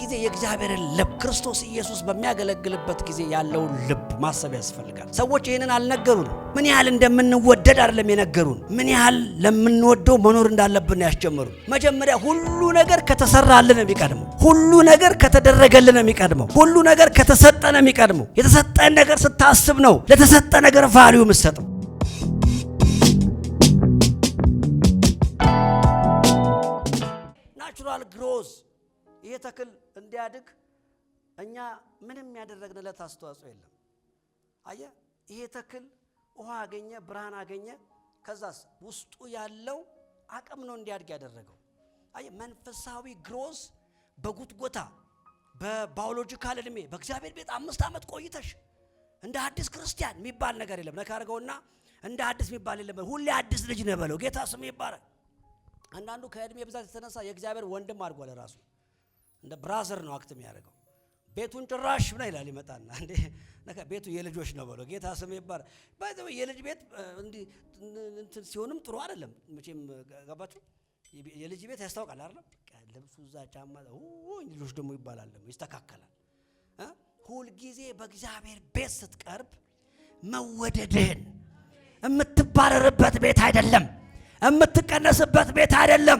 ጊዜ የእግዚአብሔርን ልብ ክርስቶስ ኢየሱስ በሚያገለግልበት ጊዜ ያለው ልብ ማሰብ ያስፈልጋል። ሰዎች ይሄንን አልነገሩን። ምን ያህል እንደምንወደድ አይደለም የነገሩን፣ ምን ያህል ለምንወደው መኖር እንዳለብን ያስጀመሩን። መጀመሪያ ሁሉ ነገር ከተሰራልን የሚቀድመው፣ ሁሉ ነገር ከተደረገልን የሚቀድመው፣ ሁሉ ነገር ከተሰጠን የሚቀድመው። የተሰጠን ነገር ስታስብ ነው ለተሰጠ ነገር ቫልዩ የምትሰጠው። ናቹራል ግሮዝ ይሄ ተክል እንዲያድግ እኛ ምንም ያደረግንለት አስተዋጽኦ የለም። አየ ይሄ ተክል ውሃ አገኘ፣ ብርሃን አገኘ፣ ከዛስ ውስጡ ያለው አቅም ነው እንዲያድግ ያደረገው። አየ መንፈሳዊ ግሮዝ በጉትጎታ በባዮሎጂካል እድሜ በእግዚአብሔር ቤት 5 ዓመት ቆይተሽ እንደ አዲስ ክርስቲያን የሚባል ነገር የለም። ነካርገውና እንደ አዲስ የሚባል የለም። ሁሌ አዲስ ልጅ ነው በለው። ጌታ ስም ይባረክ። አንዳንዱ ከእድሜ ብዛት የተነሳ የእግዚአብሔር ወንድም አድርጓል። ራሱ እንደ ብራዘር ነው አክት የሚያደርገው። ቤቱን ጭራሽ ምን ይላል ይመጣና እንዴ ነካ ቤቱ የልጆች ነው በለው። ጌታ ስም ይባረክ። ባይዘው የልጅ ቤት እንዲህ እንትን ሲሆንም ጥሩ አይደለም መቼም ገባችሁ። የልጅ ቤት ያስታውቃል አይደል? ልብሱ እዛ ጫማ ልጆች ደግሞ ይባላል ደግሞ ይስተካከላል። ሁል ጊዜ በእግዚአብሔር ቤት ስትቀርብ መወደድህን የምትባረርበት ቤት አይደለም፣ የምትቀነስበት ቤት አይደለም።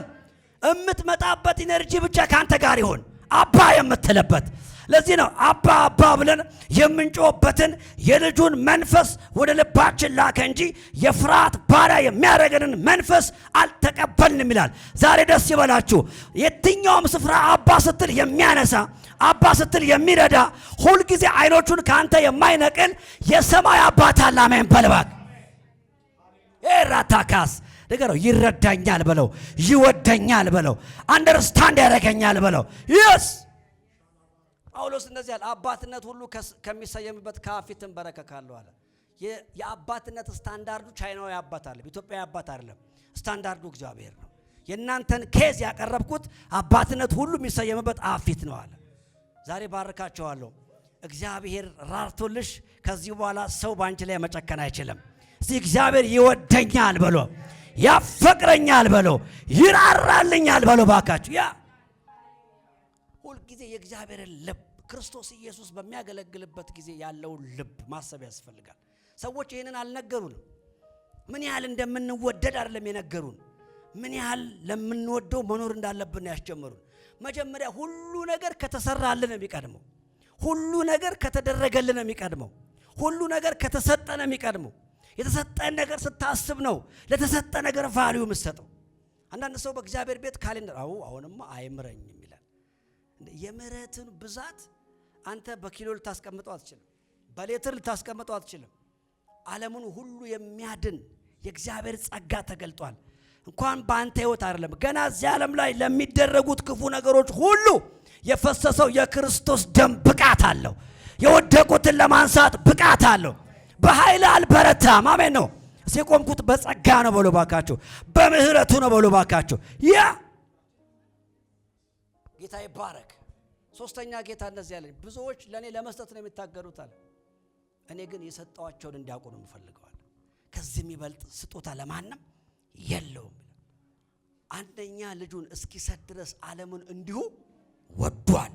የምትመጣበት ኢነርጂ ብቻ ካንተ ጋር ይሁን፣ አባ የምትልበት። ለዚህ ነው አባ አባ ብለን የምንጮህበትን የልጁን መንፈስ ወደ ልባችን ላከ እንጂ የፍርሃት ባሪያ የሚያደርገንን መንፈስ አልተቀበልንም ይላል። ዛሬ ደስ ይበላችሁ። የትኛውም ስፍራ አባ ስትል የሚያነሳ፣ አባ ስትል የሚረዳ፣ ሁልጊዜ አይኖቹን ካንተ የማይነቅል የሰማይ አባት አለ። አሜን በልባክ ኤራታካስ ነገረው። ይረዳኛል በለው፣ ይወደኛል በለው፣ አንደርስታንድ ያደርገኛል በለው። ይስ ጳውሎስ እንደዚህ ያለ አባትነት ሁሉ ከሚሰየምበት ከፊት እንበረከካለሁ አለ። የአባትነት ስታንዳርዱ ቻይናዊ አባት አለ፣ ኢትዮጵያዊ አባት አይደለም። ስታንዳርዱ እግዚአብሔር ነው። የእናንተን ኬዝ ያቀረብኩት አባትነት ሁሉ የሚሰየምበት አፊት ነው አለ። ዛሬ ባርካቸዋለሁ። እግዚአብሔር ራርቶልሽ ከዚህ በኋላ ሰው ባንቺ ላይ መጨከን አይችልም። እስቲ እግዚአብሔር ይወደኛል በሎ፣ ያፈቅረኛል በሎ፣ ይራራልኛል በሎ። ባካችሁ ያ ሁል ጊዜ የእግዚአብሔርን ልብ ክርስቶስ ኢየሱስ በሚያገለግልበት ጊዜ ያለውን ልብ ማሰብ ያስፈልጋል። ሰዎች ይሄንን አልነገሩንም። ምን ያህል እንደምንወደድ አይደለም የነገሩን፣ ምን ያህል ለምንወደው መኖር እንዳለብን ያስጀመሩን። መጀመሪያ ሁሉ ነገር ከተሰራልን የሚቀድመው፣ ሁሉ ነገር ከተደረገልን የሚቀድመው፣ ሁሉ ነገር ከተሰጠን የሚቀድመው። የተሰጠን ነገር ስታስብ ነው ለተሰጠ ነገር ቫልዩ የምትሰጠው። አንዳንድ ሰው በእግዚአብሔር ቤት ካሌንደር አሁንማ አይምረኝም ይላል። የምህረትን ብዛት አንተ በኪሎ ልታስቀምጠው አትችልም፣ በሌትር ልታስቀምጠው አትችልም። ዓለሙን ሁሉ የሚያድን የእግዚአብሔር ጸጋ ተገልጧል። እንኳን በአንተ ህይወት አይደለም ገና እዚህ ዓለም ላይ ለሚደረጉት ክፉ ነገሮች ሁሉ የፈሰሰው የክርስቶስ ደም ብቃት አለው። የወደቁትን ለማንሳት ብቃት አለው። በኃይል አልበረታም። አሜን ነው። ሲቆምኩት በጸጋ ነው በሉ ባካችሁ፣ በምህረቱ ነው በሉ ባካችሁ። ያ ጌታ ይባረክ። ሶስተኛ ጌታ እንደዚህ ያለኝ ብዙዎች ለኔ ለመስጠት ነው የሚታገሩት አለ። እኔ ግን የሰጠዋቸውን እንዲያውቁ ነው የምፈልገው። ከዚህ የሚበልጥ ስጦታ ለማንም የለውም። አንደኛ ልጁን እስኪሰጥ ድረስ ዓለምን እንዲሁ ወዷል።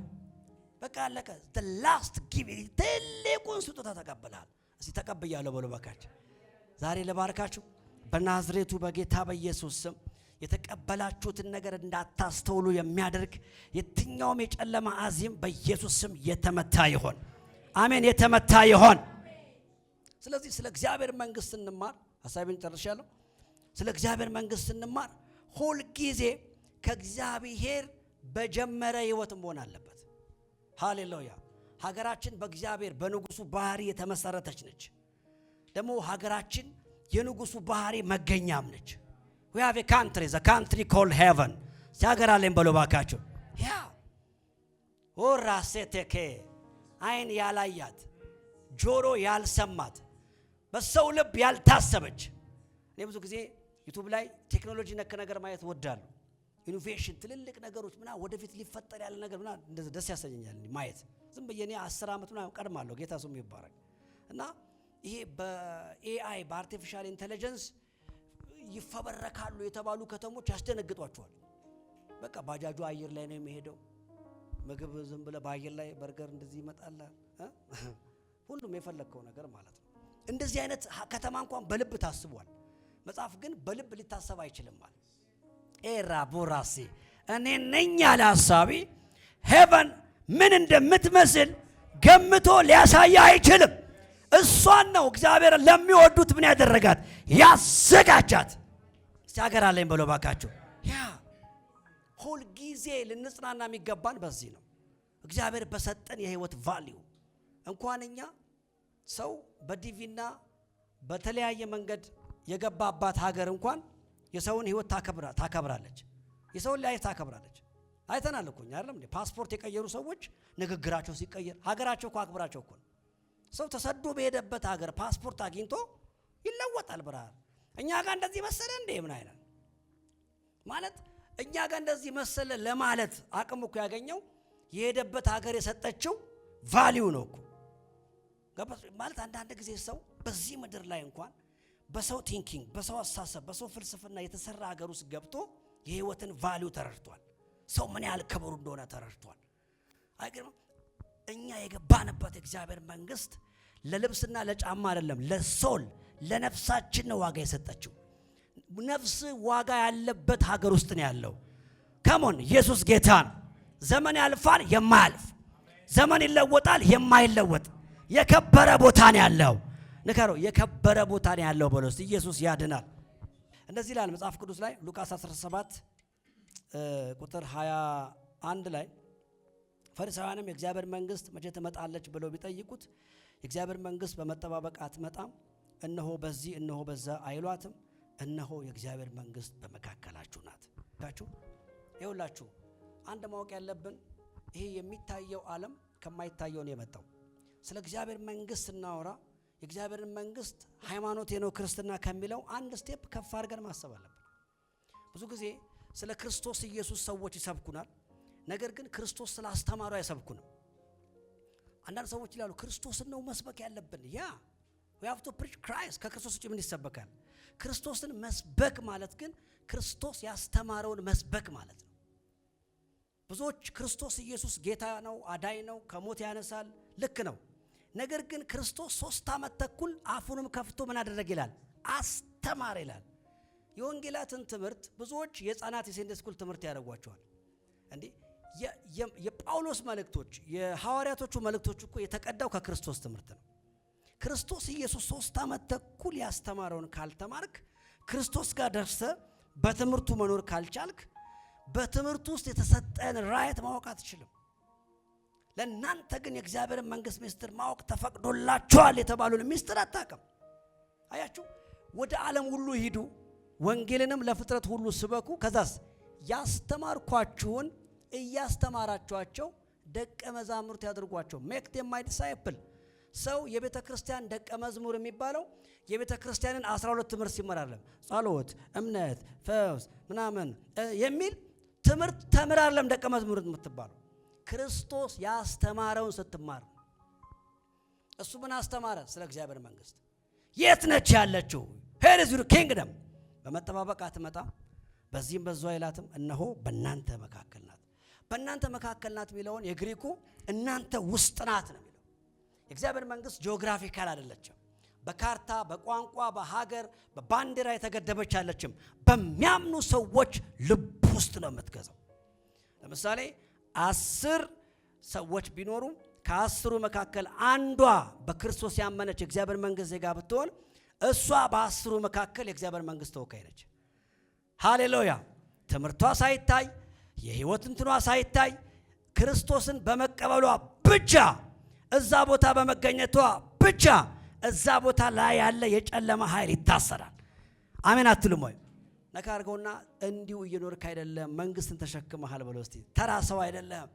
በቃ አለቀ። the last giving ትልቁን ስጦታ ተቀበላል። እስቲ ተቀበያለሁ በሉ ባካችሁ። ዛሬ ለባርካችሁ በናዝሬቱ በጌታ በኢየሱስ ስም የተቀበላችሁትን ነገር እንዳታስተውሉ የሚያደርግ የትኛውም የጨለማ አዚም በኢየሱስ ስም የተመታ ይሆን። አሜን፣ የተመታ ይሆን። ስለዚህ ስለ እግዚአብሔር መንግስት እንማር። ሐሳቤን ጨርሻለሁ። ስለ እግዚአብሔር መንግስት እንማር። ሁል ጊዜ ከእግዚአብሔር በጀመረ ህይወት መሆን አለበት። ሃሌሉያ። ሀገራችን በእግዚአብሔር በንጉሱ ባህሪ የተመሰረተች ነች። ደግሞ ሀገራችን የንጉሱ ባህሪ መገኛም ነች። we have a country, the country called heaven። ሲያገራለን በሉ ባካችሁ። ያ ወራሴቴኬ አይን ያላያት ጆሮ ያልሰማት በሰው ልብ ያልታሰበች። እኔ ብዙ ጊዜ ዩቲዩብ ላይ ቴክኖሎጂ ነክ ነገር ማየት ወዳለሁ። ኢኖቬሽን፣ ትልልቅ ነገሮች ምና ወደፊት ሊፈጠር ያለ ነገር ምና እንደዚህ ደስ ያሰኘኛል ማየት። ዝም ብዬ እኔ 10 ዓመት ምና ቀድማለሁ። ጌታ ስሙ ይባረክ። እና ይሄ በኤአይ በአርቲፊሻል ኢንተለጀንስ ይፈበረካሉ የተባሉ ከተሞች ያስደነግጧቸዋል። በቃ ባጃጁ አየር ላይ ነው የሚሄደው፣ ምግብ ዝም ብለህ በአየር ላይ በርገር እንደዚህ ይመጣል ሁሉም የፈለከው ነገር ማለት ነው። እንደዚህ አይነት ከተማ እንኳን በልብ ታስቧል። መጽሐፍ ግን በልብ ሊታሰብ አይችልም ማለት ኤራ ቦራሲ እኔ ነኝ ያለ ሐሳቢ ሄቨን ምን እንደምትመስል ገምቶ ሊያሳይ አይችልም። እሷን ነው እግዚአብሔር ለሚወዱት ምን ያደረጋት ያዘጋጃት። ሲያገር አለኝ ብሎ ባካችሁ ያ ሁል ጊዜ ልንጽናና የሚገባን በዚህ ነው። እግዚአብሔር በሰጠን የህይወት ቫልዩ እንኳን እኛ ሰው በዲቪና በተለያየ መንገድ የገባባት ሀገር እንኳን የሰውን ህይወት ታከብራለች። የሰውን ላይ ታከብራለች። አይተናል እኮ አይደለም እንዴ? ፓስፖርት የቀየሩ ሰዎች ንግግራቸው ሲቀየር ሀገራቸው እኮ አክብራቸው እኮ ነው። ሰው ተሰዶ በሄደበት ሀገር ፓስፖርት አግኝቶ ይለወጣል። ብርሃን እኛ ጋር እንደዚህ መሰለ እንዴ? ምን አይነት ማለት እኛ ጋር እንደዚህ መሰለ ለማለት አቅም እኮ ያገኘው የሄደበት ሀገር የሰጠችው ቫልዩ ነው እኮ ማለት። አንዳንድ ጊዜ ሰው በዚህ ምድር ላይ እንኳን በሰው ቲንኪንግ፣ በሰው አስተሳሰብ፣ በሰው ፍልስፍና የተሰራ ሀገር ውስጥ ገብቶ የህይወትን ቫልዩ ተረድቷል። ሰው ምን ያህል ክብሩ እንደሆነ ተረድቷል። አይገርምም? እኛ የገባንበት እግዚአብሔር መንግስት ለልብስና ለጫማ አይደለም፣ ለሶል ለነፍሳችን ነው ዋጋ የሰጠችው። ነፍስ ዋጋ ያለበት ሀገር ውስጥ ነው ያለው። ከሞን ኢየሱስ ጌታ ነው። ዘመን ያልፋል፣ የማያልፍ ዘመን ይለወጣል፣ የማይለወጥ የከበረ ቦታ ነው ያለው። ንከረው የከበረ ቦታ ነው ያለው ብሎ ኢየሱስ ያድናል። እንደዚህ ይላል መጽሐፍ ቅዱስ ላይ ሉቃስ 17 ቁጥር 21 ላይ ፈሪሳውያንም የእግዚአብሔር መንግስት መቼ ትመጣለች ብለው ቢጠይቁት የእግዚአብሔር መንግስት በመጠባበቅ አትመጣም፣ እነሆ በዚህ እነሆ በዛ አይሏትም፣ እነሆ የእግዚአብሔር መንግስት በመካከላችሁ ናት። ታችሁ ይኸውላችሁ አንድ ማወቅ ያለብን ይሄ የሚታየው ዓለም ከማይታየው ነው የመጣው። ስለ እግዚአብሔር መንግስት እናወራ የእግዚአብሔር መንግስት ሃይማኖት ነው ክርስትና ከሚለው አንድ ስቴፕ ከፍ አድርገን ማሰብ አለብን። ብዙ ጊዜ ስለ ክርስቶስ ኢየሱስ ሰዎች ይሰብኩናል፣ ነገር ግን ክርስቶስ ስለ አስተማሩ አይሰብኩንም። አንዳንድ ሰዎች ይላሉ ክርስቶስን ነው መስበክ ያለብን። ያ we have to preach Christ። ከክርስቶስ ውጭ ምን ይሰበካል? ክርስቶስን መስበክ ማለት ግን ክርስቶስ ያስተማረውን መስበክ ማለት ነው። ብዙዎች ክርስቶስ ኢየሱስ ጌታ ነው፣ አዳኝ ነው፣ ከሞት ያነሳል፣ ልክ ነው። ነገር ግን ክርስቶስ 3 ዓመት ተኩል አፉንም ከፍቶ ምን አደረገ ይላል? አስተማረ ይላል። የወንጌላትን ትምህርት ብዙዎች የሕፃናት የሰንዴ ስኩል ትምህርት ያደርጓቸዋል። እንዴ የጳውሎስ መልእክቶች የሐዋርያቶቹ መልእክቶች እኮ የተቀዳው ከክርስቶስ ትምህርት ነው። ክርስቶስ ኢየሱስ 3 ዓመት ተኩል ያስተማረውን ካልተማርክ፣ ክርስቶስ ጋር ደርሰህ በትምህርቱ መኖር ካልቻልክ፣ በትምህርቱ ውስጥ የተሰጠን ራይት ማወቅ አትችልም። ለእናንተ ግን የእግዚአብሔር መንግስት ምስጢር ማወቅ ተፈቅዶላችኋል የተባሉን ምስጢር አታውቅም። አያችሁ፣ ወደ ዓለም ሁሉ ሂዱ፣ ወንጌልንም ለፍጥረት ሁሉ ስበኩ፣ ከዛስ ያስተማርኳችሁን እያስተማራችኋቸው ደቀ መዛሙርት ያድርጓቸው። ሜክ ዴም ማይ ዲሳይፕል። ሰው የቤተ ክርስቲያን ደቀ መዝሙር የሚባለው የቤተ ክርስቲያንን 12 ትምህርት ሲማር አይደለም። ጸሎት፣ እምነት፣ ፈውስ ምናምን የሚል ትምህርት ተምር አይደለም ደቀ መዝሙር የምትባለው። ክርስቶስ ያስተማረውን ስትማር። እሱ ምን አስተማረ? ስለ እግዚአብሔር መንግስት። የት ነች ያለችው? ሄር ኢዝ ዩር ኪንግደም። በመጠባበቅ አትመጣም፣ በዚህም በዛው አይላትም፣ እነሆ በእናንተ መካከል ናት። በእናንተ መካከል ናት የሚለውን የግሪኩ እናንተ ውስጥ ናት ነው የሚለው። የእግዚአብሔር መንግስት ጂኦግራፊካል አይደለችም። በካርታ በቋንቋ በሀገር በባንዲራ የተገደበች አይደለችም። በሚያምኑ ሰዎች ልብ ውስጥ ነው የምትገዛው። ለምሳሌ 10 ሰዎች ቢኖሩ ከ10ሩ መካከል አንዷ በክርስቶስ ያመነች የእግዚአብሔር መንግስት ዜጋ ብትሆን እሷ በ10ሩ መካከል የእግዚአብሔር መንግስት ተወካይ ነች። ሃሌሉያ! ትምህርቷ ሳይታይ የህይወት እንትኗ ሳይታይ ክርስቶስን በመቀበሏ ብቻ እዛ ቦታ በመገኘቷ ብቻ እዛ ቦታ ላይ ያለ የጨለማ ኃይል ይታሰራል። አሜን አትሉም ወይ? ነካ አድርገውና እንዲሁ እየኖርክ አይደለም፣ መንግስትን ተሸክመሃል ብለው እስቲ። ተራ ሰው አይደለም።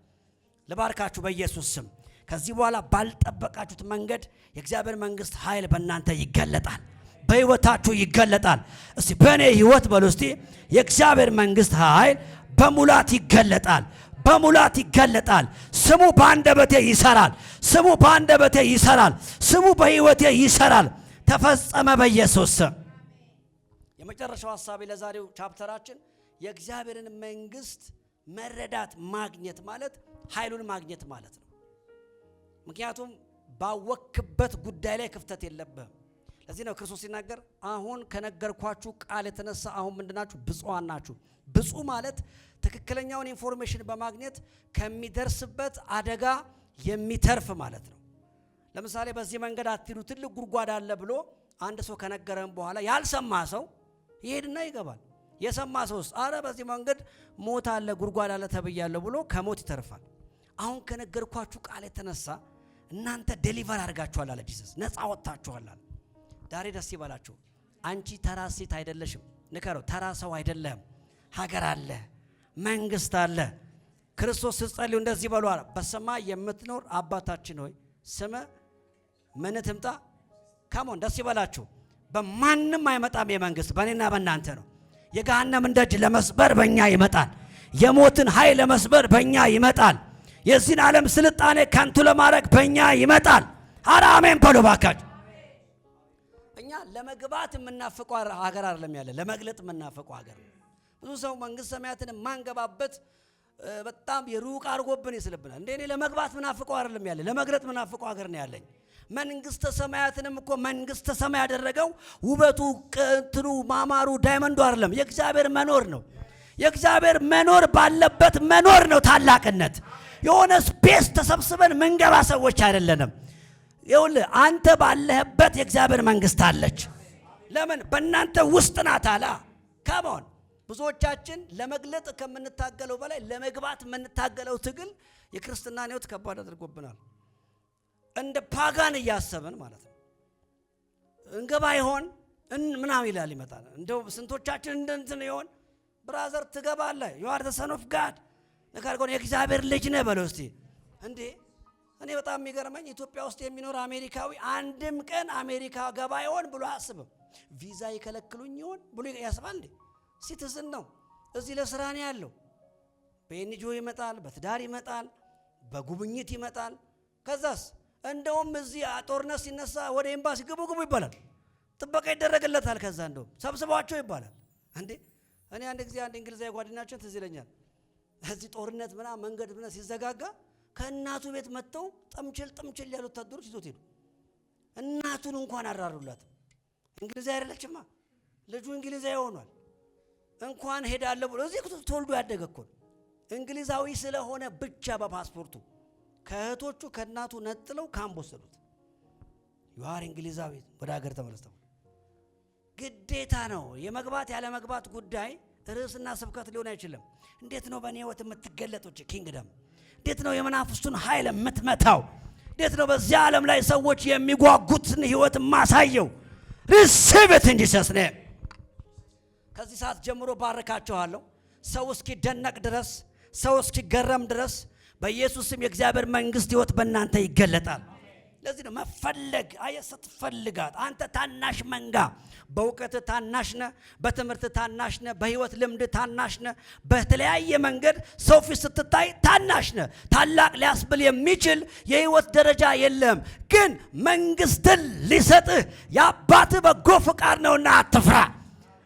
ልባርካችሁ በኢየሱስ ስም። ከዚህ በኋላ ባልጠበቃችሁት መንገድ የእግዚአብሔር መንግስት ኃይል በእናንተ ይገለጣል፣ በህይወታችሁ ይገለጣል። እስቲ በእኔ ህይወት በሉ እስቲ የእግዚአብሔር መንግስት ኃይል በሙላት ይገለጣል፣ በሙላት ይገለጣል። ስሙ በአንደበቴ ይሰራል፣ ስሙ በአንደበቴ ይሰራል፣ ስሙ በህይወቴ ይሰራል። ተፈጸመ በኢየሱስ ስም። የመጨረሻው ሐሳቤ ለዛሬው ቻፕተራችን የእግዚአብሔርን መንግስት መረዳት ማግኘት ማለት ኃይሉን ማግኘት ማለት ነው። ምክንያቱም ባወክበት ጉዳይ ላይ ክፍተት የለብህም። ለዚህ ነው ክርስቶስ ሲናገር አሁን ከነገርኳችሁ ቃል የተነሳ አሁን ምንድናችሁ? ብፁዓን ናችሁ። ብፁዕ ማለት ትክክለኛውን ኢንፎርሜሽን በማግኘት ከሚደርስበት አደጋ የሚተርፍ ማለት ነው። ለምሳሌ በዚህ መንገድ አትሂዱ ትልቅ ጉድጓድ አለ ብሎ አንድ ሰው ከነገረን በኋላ ያልሰማ ሰው ይሄድና ይገባል። የሰማ ሰውስ አረ በዚህ መንገድ ሞት አለ ጉድጓድ አለ ተብያለሁ ብሎ ከሞት ይተርፋል። አሁን ከነገርኳችሁ ቃል የተነሳ እናንተ ዴሊቨር አድርጋችኋል አለ ጂሰስ፣ ነፃ ወጥታችኋል አለ። ዛሬ ደስ ይበላችሁ። አንቺ ተራ ሴት አይደለሽም። ንከረው፣ ተራ ሰው አይደለም። ሀገር አለ፣ መንግስት አለ። ክርስቶስ ስትጸልዩ እንደዚህ በሉ አለ፣ በሰማይ የምትኖር አባታችን ሆይ ስምህ ምን ትምጣ። ካሞን ደስ ይበላችሁ። በማንም አይመጣም የመንግስት በእኔና በእናንተ ነው። የገሃነምን ደጅ ለመስበር በእኛ ይመጣል። የሞትን ኃይል ለመስበር በእኛ ይመጣል። የዚህን ዓለም ስልጣኔ ከንቱ ለማድረግ በእኛ ይመጣል። ኧረ አሜን በሉ ባካችሁ። እኛ ለመግባት የምናፍቀው ሀገር አይደለም ያለ፣ ለመግለጥ የምናፍቀው ሀገር ነው። ብዙ ሰው መንግስት ሰማያትን የማንገባበት በጣም የሩቅ አድርጎብን ይስልብናል። እንደ እኔ ለመግባት ምናፍቀው አይደለም ያለ፣ ለመግለጥ ምናፍቀው ሀገር ነው ያለኝ። መንግስተ ሰማያትንም እኮ መንግስተ ሰማይ ያደረገው ውበቱ ቅንትኑ ማማሩ ዳይመንዱ አይደለም፣ የእግዚአብሔር መኖር ነው። የእግዚአብሔር መኖር ባለበት መኖር ነው ታላቅነት። የሆነ ስፔስ ተሰብስበን ምንገባ ሰዎች አይደለንም። ይኸውልህ አንተ ባለህበት የእግዚአብሔር መንግስት አለች። ለምን? በእናንተ ውስጥ ናት አላ። ካሞን ብዙዎቻችን ለመግለጥ ከምንታገለው በላይ ለመግባት የምንታገለው ትግል የክርስትናን ሕይወት ከባድ አድርጎብናል። እንደ ፓጋን እያሰብን ማለት ነው። እንገባ ይሆን ምናምን ይላል ይመጣል። እንደው ስንቶቻችን እንደንትን ይሆን? ብራዘር ትገባለህ። you are the son of God ነገር ግን የእግዚአብሔር ልጅ ነህ በለው እስቲ። እንዴ እኔ በጣም የሚገርመኝ ኢትዮጵያ ውስጥ የሚኖር አሜሪካዊ አንድም ቀን አሜሪካ ገባ ይሆን ብሎ አያስብም። ቪዛ ይከለክሉኝ ይሆን ብሎ ያስባል። እንዴ ሲቲዝን ነው፣ እዚህ ለስራ ነው ያለው። በኤንጂኦ ይመጣል፣ በትዳር ይመጣል፣ በጉብኝት ይመጣል። ከዛስ እንደውም እዚህ ጦርነት ሲነሳ ወደ ኤምባሲ ግቡ ግቡ ይባላል፣ ጥበቃ ይደረግለታል። ከዛ እንደውም ሰብስባቸው ይባላል። እንዴ እኔ አንድ ጊዜ አንድ እንግሊዛዊ ጓደኛችን ትዝ ይለኛል። እዚህ ጦርነት ምናምን መንገድ ምናምን ሲዘጋጋ ከእናቱ ቤት መጥተው ጥምችል ያሉት ወታደሮች ይዞት ሄዱ። እናቱን እንኳን አራሩላት። እንግሊዛዊ አይደለችማ፣ ልጁ እንግሊዛዊ ሆኗል። እንኳን ሄዳለ ብሎ እዚህ ተወልዶ ያደገ እኮ እንግሊዛዊ ስለሆነ ብቻ በፓስፖርቱ ከእህቶቹ ከእናቱ ነጥለው ካምፕ ወሰዱት። ይዋር እንግሊዛዊ ወደ ሀገር ተመለስተው ግዴታ ነው። የመግባት ያለ መግባት ጉዳይ ርዕስና ስብከት ሊሆን አይችልም። እንዴት ነው በእኔ ህይወት የምትገለጡት ኪንግደም? እንዴት ነው የመናፍስቱን ኃይል የምትመታው? እንዴት ነው በዚያ ዓለም ላይ ሰዎች የሚጓጉትን ህይወት ማሳየው? receive it in Jesus name። ከዚህ ሰዓት ጀምሮ ባረካችኋለሁ። ሰው እስኪደነቅ ድረስ፣ ሰው እስኪገረም ድረስ በኢየሱስም የእግዚአብሔር መንግስት ህይወት በእናንተ ይገለጣል። ለዚህ ነው መፈለግ። አየሰት ፈልጋት አንተ ታናሽ መንጋ፣ በእውቀት ታናሽ ነህ፣ በትምህርት ታናሽ ነህ፣ በህይወት ልምድ ታናሽ ነህ፣ በተለያየ መንገድ ሰው ፊት ስትታይ ታናሽ ነህ። ታላቅ ሊያስብል የሚችል የህይወት ደረጃ የለም። ግን መንግስትን ሊሰጥህ የአባትህ በጎ ፍቃድ ነውና አትፍራ።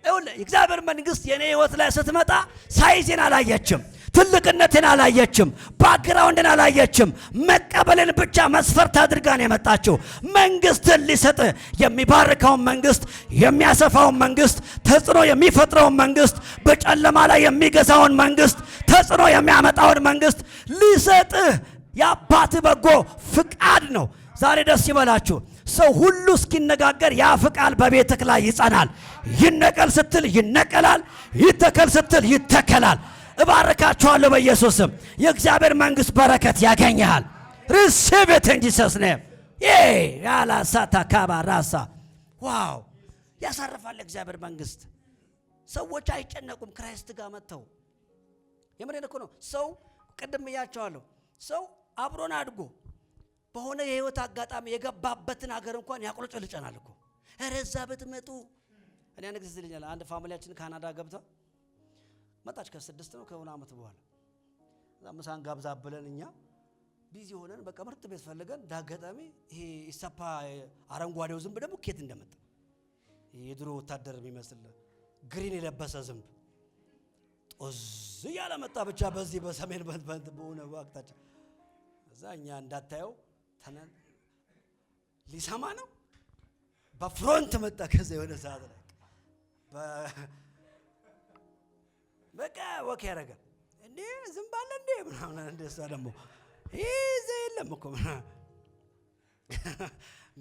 ይኸውልህ የእግዚአብሔር መንግስት የኔ ህይወት ላይ ስትመጣ ሳይዜን አላየችም፣ ትልቅነትን አላየችም፣ ባክግራውንድን አላየችም። መቀበልን ብቻ መስፈርት አድርጋ ነው የመጣችው። መንግስትን ሊሰጥ የሚባርከውን መንግስት፣ የሚያሰፋውን መንግስት፣ ተጽዕኖ የሚፈጥረውን መንግስት፣ በጨለማ ላይ የሚገዛውን መንግስት፣ ተጽዕኖ የሚያመጣውን መንግስት ሊሰጥ የአባት በጎ ፍቃድ ነው። ዛሬ ደስ ይበላችሁ። ሰው ሁሉ እስኪነጋገር ያ ፍቃድ በቤትህ ላይ ይጸናል። ይነቀል ስትል ይነቀላል፣ ይተከል ስትል ይተከላል። እባረካችኋለሁ በኢየሱስም። የእግዚአብሔር መንግስት በረከት ያገኛል። receive it in Jesus name። ያላሳ ተካባራሳ ዋው ያሳርፋል እግዚአብሔር መንግስት። ሰዎች አይጨነቁም ክራይስት ጋር መጥተው። የምሬን እኮ ነው። ሰው ቅድም እያቸዋለሁ፣ ሰው አብሮን አድጎ በሆነ የህይወት አጋጣሚ የገባበትን ሀገር እንኳን ያቆለጨልጨናል እኮ። እረዛ ብትመጡ እኔ አንድ ጊዜ ልኛል። አንድ ፋሚሊያችን ካናዳ ገብታ መጣች ከ6 ነው ከሆነ አመት በኋላ። ምሳን ጋብዛ ብለን እኛ ቢዚ ሆነን በቃ ምርጥ ቤት ፈልገን ዳገጣሚ ይሄ ኢሰፓ አረንጓዴው ዝንብ ደግሞ ኬት እንደመጣ የድሮ ወታደር የሚመስል ግሪን የለበሰ ዝንብ ጦዝ ያለ መጣ። ብቻ በዚህ በሰሜን በሆነ አቅጣጫ ከዛኛ እንዳታየው ሊሰማ ነው በፍሮንት መጣ። ከዛ የሆነ ሰዓት ላይ በቃ ወክ ያደርጋል እንዴ ዝም ባለ እንዴ ምናምን እንደዛ ደግሞ ይዘ የለም እኮ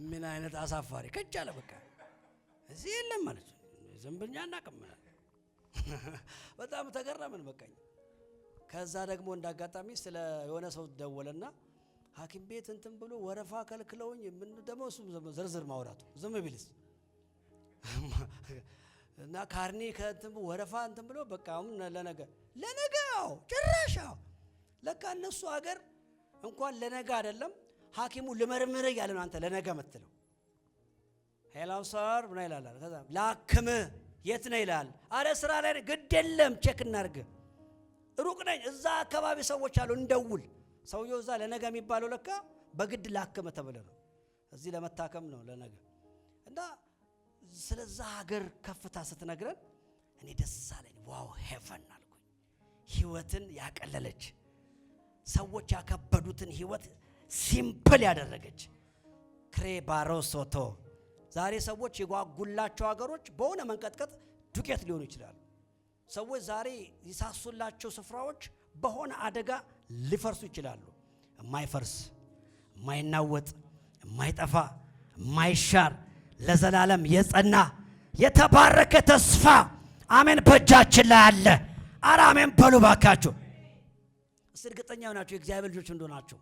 ምን አይነት አሳፋሪ ከቻለ በቃ እዚህ የለም ማለት ዝምብኛ እናቀምናል። በጣም ተገረምን በቃኝ። ከዛ ደግሞ እንዳጋጣሚ ስለ የሆነ ሰው ደወለና ሐኪም ቤት እንትን ብሎ ወረፋ ከልክለውኝ ምን ደግሞ እሱ ዝርዝር ማውራቱ ዝም ቢልስ እና ካርኒ ከእንትን ወረፋ እንትን ብሎ በቃ አሁን ለነገው ጭራሻው ለካ እነሱ ሀገር እንኳን ለነገ አይደለም ሐኪሙ ልመርምር ያለ ነው አንተ ለነገ መትለው ሄላው ሰር ምን ይላል ከዛ ላክም የት ነው ይላል። አረ ስራ ላይ ግድ የለም ቼክ እናርግ ሩቅ ነኝ እዛ አካባቢ ሰዎች አሉ እንደውል ሰውየው እዛ ለነገ የሚባለው ለካ በግድ ላክም ተብለ ነው እዚህ ለመታከም ነው ለነገ። እና ስለዛ ሀገር ከፍታ ስትነግረን እኔ ደስ አለኝ። ዋው ሄቨን አልኩኝ። ህይወትን ያቀለለች ሰዎች ያከበዱትን ህይወት ሲምፕል ያደረገች ክሬባሮሶቶ ዛሬ ሰዎች የጓጉላቸው ሀገሮች በሆነ መንቀጥቀጥ ዱቄት ሊሆኑ ይችላሉ። ሰዎች ዛሬ ይሳሱላቸው ስፍራዎች በሆነ አደጋ ሊፈርሱ ይችላሉ። የማይፈርስ የማይናወጥ የማይጠፋ የማይሻር ለዘላለም የጸና የተባረከ ተስፋ አሜን በእጃችን ላይ አለ። ኧረ አሜን በሉ ባካችሁ። እርግጠኛ ሆናችሁ የእግዚአብሔር ልጆች እንደሆናችሁ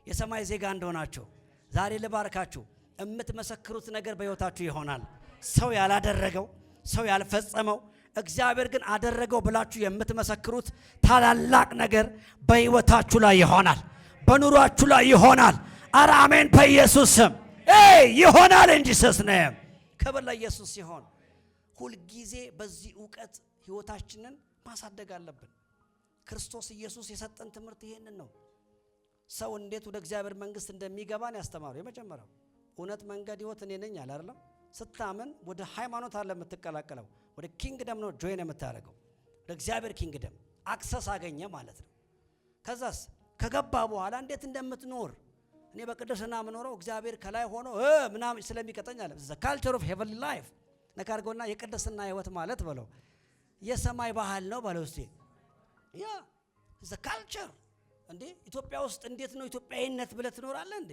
የሰማይ ዜጋ እንደሆናችሁ ዛሬ ልባርካችሁ። የምትመሰክሩት ነገር በሕይወታችሁ ይሆናል። ሰው ያላደረገው ሰው ያልፈጸመው እግዚአብሔር ግን አደረገው ብላችሁ የምትመሰክሩት ታላላቅ ነገር በሕይወታችሁ ላይ ይሆናል፣ በኑሯችሁ ላይ ይሆናል። ኧረ አሜን በኢየሱስ ስም ይሆናል እንጂ ሰስነም ክብር ለኢየሱስ ሲሆን ሁልጊዜ በዚህ ዕውቀት ሕይወታችንን ማሳደግ አለብን። ክርስቶስ ኢየሱስ የሰጠን ትምህርት ይሄንን ነው። ሰው እንዴት ወደ እግዚአብሔር መንግስት እንደሚገባን ያስተማሩ። የመጀመሪያው እውነት መንገድ ሕይወት እኔ ነኝ አለ አይደለም። ስታምን ወደ ሃይማኖት አለ የምትቀላቀለው፣ ወደ ኪንግደም ነው ጆይን የምታደርገው። ወደ እግዚአብሔር ኪንግደም አክሰስ አገኘ ማለት ነው። ከዛስ ከገባ በኋላ እንዴት እንደምትኖር እኔ በቅድስና የምኖረው እግዚአብሔር ከላይ ሆኖ ምናምን ስለሚቀጠኝ አለ። ዘ ካልቸር ኦፍ ሄቨንሊ ላይፍ ነካርጎና የቅድስና ሕይወት ማለት በለው የሰማይ ባህል ነው በለው እስቲ ያ ዘ ካልቸር እንዴ ኢትዮጵያ ውስጥ እንዴት ነው ኢትዮጵያዊነት ብለህ ትኖራለህ እንዴ?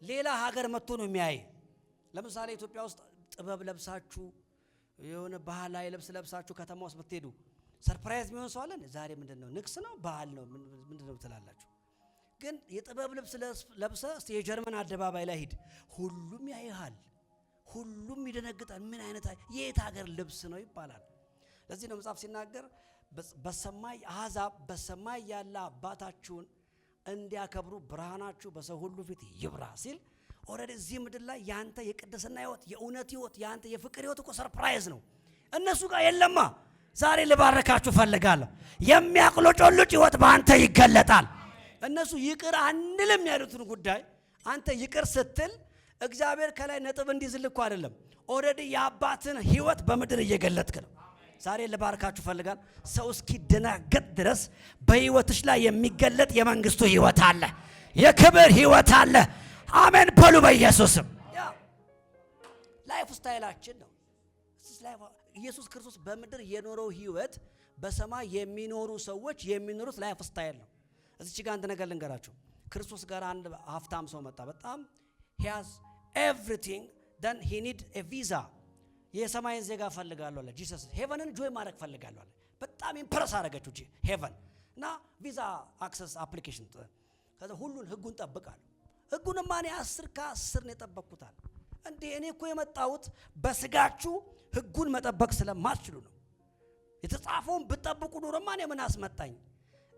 ሌላ ሀገር መጥቶ ነው የሚያይ። ለምሳሌ ኢትዮጵያ ውስጥ ጥበብ ለብሳችሁ የሆነ ባህላዊ ልብስ ለብሳችሁ ከተማ ውስጥ ብትሄዱ ሰርፕራይዝ የሚሆን ሰው አለ። ዛሬ ምንድነው ንግስ ነው ባህል ነው ምንድነው ትላላችሁ። ግን የጥበብ ልብስ ለብሰህ እስቲ የጀርመን አደባባይ ላይ ሂድ፣ ሁሉም ያይሃል፣ ሁሉም ይደነግጣል። ምን አይነት የት ሀገር ልብስ ነው ይባላል። ለዚህ ነው መጽሐፍ ሲናገር በሰማይ አሕዛብ በሰማይ ያለ አባታችሁን እንዲያከብሩ ብርሃናችሁ በሰው ሁሉ ፊት ይብራ ሲል ኦሬዲ እዚህ ምድር ላይ ያንተ የቅድስና ሕይወት የእውነት ሕይወት ያንተ የፍቅር ሕይወት እኮ ሰርፕራይዝ ነው። እነሱ ጋር የለማ። ዛሬ ልባረካችሁ ፈልጋለሁ። የሚያቅሎጮልጭ ሕይወት በአንተ ይገለጣል። እነሱ ይቅር አንልም ያሉትን ጉዳይ አንተ ይቅር ስትል እግዚአብሔር ከላይ ነጥብ እንዲዝል እኮ አይደለም። ኦሬዲ የአባትን ሕይወት በምድር እየገለጥክ ነው። ዛሬ ልባርካችሁ ፈልጋል። ሰው እስኪደናገጥ ድረስ በሕይወትሽ ላይ የሚገለጥ የመንግስቱ ሕይወት አለ፣ የክብር ሕይወት አለ። አሜን በሉ በኢየሱስም። ላይፍ ስታይላችን ነው። ኢየሱስ ክርስቶስ በምድር የኖረው ሕይወት በሰማይ የሚኖሩ ሰዎች የሚኖሩት ላይፍ ስታይል ነው። እዚች ጋር አንድ ነገር ልንገራችሁ። ክርስቶስ ጋር አንድ ሀብታም ሰው መጣ። በጣም he has everything then he need a visa የሰማይን ዜጋ ፈልጋለሁ አለ ጂሰስ። ሄቨንን ጆይ ማድረግ ፈልጋለሁ አለ። በጣም ኢምፕረስ አደረገችው ሄቨን እና ቪዛ አክሰስ አፕሊኬሽን ከዛ ሁሉን ህጉን ጠብቃለሁ። ህጉንማ እኔ 10 ከ10 ነው የጠበቅኩታል። እንዴ እኔ እኮ የመጣሁት በስጋችሁ ህጉን መጠበቅ ስለማትችሉ ነው። የተጻፈውን ብትጠብቁ ኖሮማ እኔ ምን አስመጣኝ?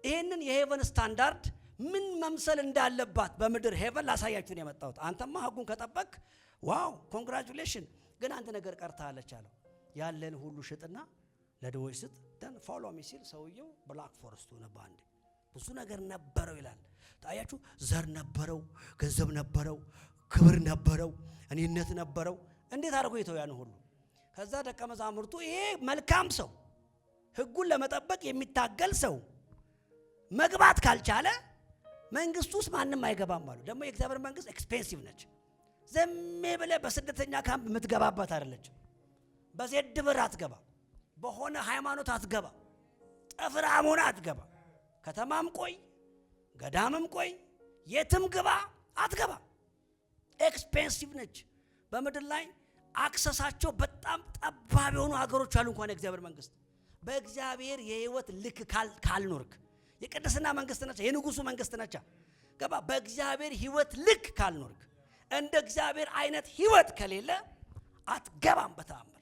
ይሄንን የሄቨን ስታንዳርድ ምን መምሰል እንዳለባት በምድር ሄቨን ላሳያችሁ ነው የመጣሁት። አንተማ ህጉን ከጠበቅ ዋው ኮንግራቹሌሽን፣ ግን አንተ ነገር ቀርታለች አለው። ያለን ሁሉ ሽጥና ለድሆች ስጥ ደን ፎሎ ሚ ሲል ሰውየው ብላክ ፎረስት ሆነ። ባንድ ብዙ ነገር ነበረው ይላል። ታያችሁ፣ ዘር ነበረው፣ ገንዘብ ነበረው፣ ክብር ነበረው፣ እኔነት ነበረው። እንዴት አድርጎ ይተው ያን ሁሉ? ከዛ ደቀ መዛሙርቱ ይሄ መልካም ሰው ህጉን ለመጠበቅ የሚታገል ሰው መግባት ካልቻለ መንግስት ውስጥ ማንም አይገባም አሉ። ደግሞ የእግዚአብሔር መንግስት ኤክስፔንሲቭ ነች። ዝም ብለህ በስደተኛ ካምፕ የምትገባባት አይደለች። በዜድ ብር አትገባ፣ በሆነ ሃይማኖት አትገባ፣ ጠፍራሙን አትገባ። ከተማም ቆይ ገዳምም ቆይ የትም ግባ አትገባ። ኤክስፔንሲቭ ነች። በምድር ላይ አክሰሳቸው በጣም ጠባብ የሆኑ ሀገሮች አሉ። እንኳን የእግዚአብሔር መንግስት በእግዚአብሔር የህይወት ልክ ካልኖርክ፣ የቅድስና መንግስት ነች፣ የንጉሱ መንግስት ነች። ገባ? በእግዚአብሔር ህይወት ልክ ካልኖርክ፣ እንደ እግዚአብሔር አይነት ህይወት ከሌለ አትገባም በተአምር።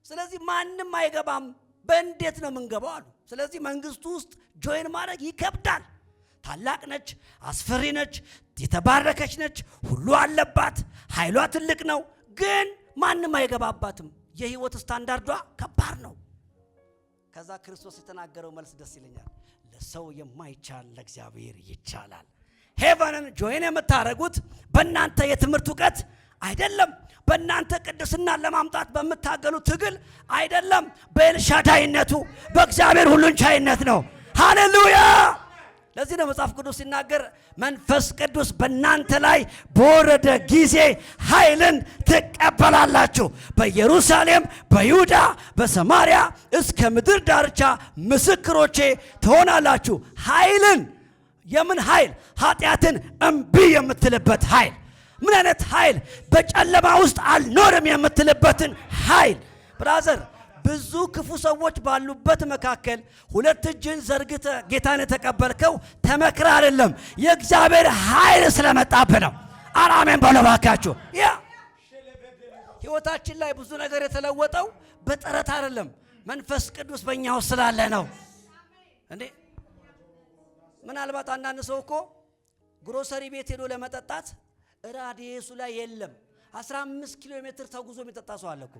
ስለዚህ ማንም አይገባም። በእንዴት ነው የምንገባው አሉ። ስለዚህ መንግስቱ ውስጥ ጆይን ማድረግ ይከብዳል። ታላቅ ነች፣ አስፈሪ ነች፣ የተባረከች ነች፣ ሁሉ አለባት፣ ኃይሏ ትልቅ ነው። ግን ማንም አይገባባትም። የህይወት ስታንዳርዷ ከባድ ነው። ከዛ ክርስቶስ የተናገረው መልስ ደስ ይለኛል። ለሰው የማይቻል ለእግዚአብሔር ይቻላል። ሄቨንን ጆይን የምታረጉት በእናንተ የትምህርት ዕውቀት አይደለም፣ በእናንተ ቅድስናን ለማምጣት በምታገሉ ትግል አይደለም፣ በኤልሻዳይነቱ በእግዚአብሔር ሁሉን ቻይነት ነው። ሃሌሉያ! ለዚህ ነው መጽሐፍ ቅዱስ ሲናገር መንፈስ ቅዱስ በእናንተ ላይ በወረደ ጊዜ ኃይልን ትቀበላላችሁ፣ በኢየሩሳሌም፣ በይሁዳ፣ በሰማርያ እስከ ምድር ዳርቻ ምስክሮቼ ትሆናላችሁ። ኃይልን፣ የምን ኃይል? ኃጢአትን እምቢ የምትልበት ኃይል። ምን አይነት ኃይል? በጨለማ ውስጥ አልኖርም የምትልበትን ኃይል። ብራዘር፣ ብዙ ክፉ ሰዎች ባሉበት መካከል ሁለት እጅን ዘርግተ ጌታን የተቀበልከው ተመክረ አይደለም፣ የእግዚአብሔር ኃይል ስለመጣብህ ነው። አሜን በሉ ባካችሁ። ህይወታችን ላይ ብዙ ነገር የተለወጠው በጥረት አይደለም፣ መንፈስ ቅዱስ በእኛ ውስጥ ስላለ ነው። እንዴ ምናልባት አንዳንድ ሰው እኮ ግሮሰሪ ቤት ሄዶ ለመጠጣት ራዲየሱ ላይ የለም 15 ኪሎ ሜትር ተጉዞ የሚጠጣ ሰው አለ እኮ።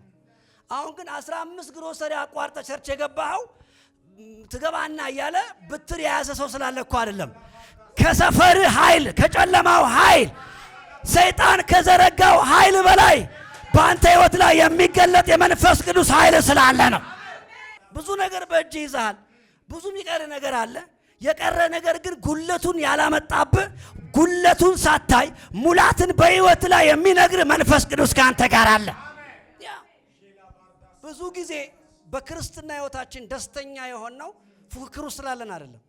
አሁን ግን 15 ግሮሰሪ አቋርጠ ቸርች የገባው ትገባና እያለ ብትር የያዘ ሰው ስላለ እኮ አይደለም። ከሰፈር ኃይል፣ ከጨለማው ኃይል፣ ሰይጣን ከዘረጋው ኃይል በላይ በአንተ ህይወት ላይ የሚገለጥ የመንፈስ ቅዱስ ኃይል ስላለ ነው። ብዙ ነገር በእጅ ይዛል። ብዙ የሚቀር ነገር አለ። የቀረ ነገር ግን ጉለቱን ያላመጣብህ፣ ጉለቱን ሳታይ ሙላትን በህይወት ላይ የሚነግር መንፈስ ቅዱስ ካንተ ጋር አለ። ብዙ ጊዜ በክርስትና ህይወታችን ደስተኛ የሆነው ፉክክሩ ስላለን አይደለም።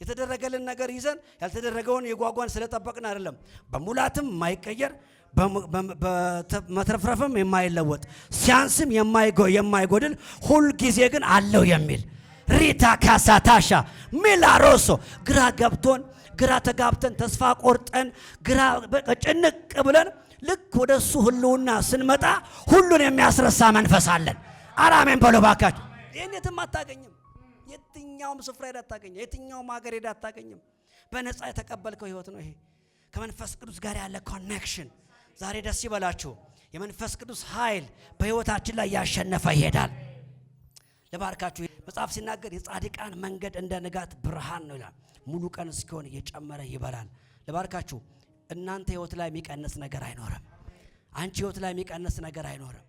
የተደረገልን ነገር ይዘን ያልተደረገውን የጓጓን ስለጠበቅን አይደለም። በሙላትም የማይቀየር በመትረፍረፍም የማይለወጥ ሲያንስም የማይጎድል ሁል ጊዜ ግን አለው የሚል ሪታ ካሳታሻ ሚላሮሶ ግራ ገብቶን ግራ ተጋብተን ተስፋ ቆርጠን ግራ ጭንቅ ብለን ልክ ወደሱ ህልውና ስንመጣ ሁሉን የሚያስረሳ መንፈስ አለን። አሜን በሉ ባካችሁ። ይሄን የትም አታገኝም። የትኛውም ስፍራ ሄዳ አታገኝም። የትኛውም ሀገር ሄዳ አታገኝም። በነፃ የተቀበልከው ህይወት ነው ይሄ። ከመንፈስ ቅዱስ ጋር ያለ ኮኔክሽን። ዛሬ ደስ ይበላችሁ። የመንፈስ ቅዱስ ኃይል በህይወታችን ላይ ያሸነፈ ይሄዳል። ለባርካችሁ መጽሐፍ ሲናገር የጻድቃን መንገድ እንደ ንጋት ብርሃን ነው ይላል። ሙሉ ቀን እስኪሆን እየጨመረ ይበራል። ለባርካችሁ እናንተ ህይወት ላይ የሚቀንስ ነገር አይኖርም። አንቺ ህይወት ላይ የሚቀንስ ነገር አይኖርም።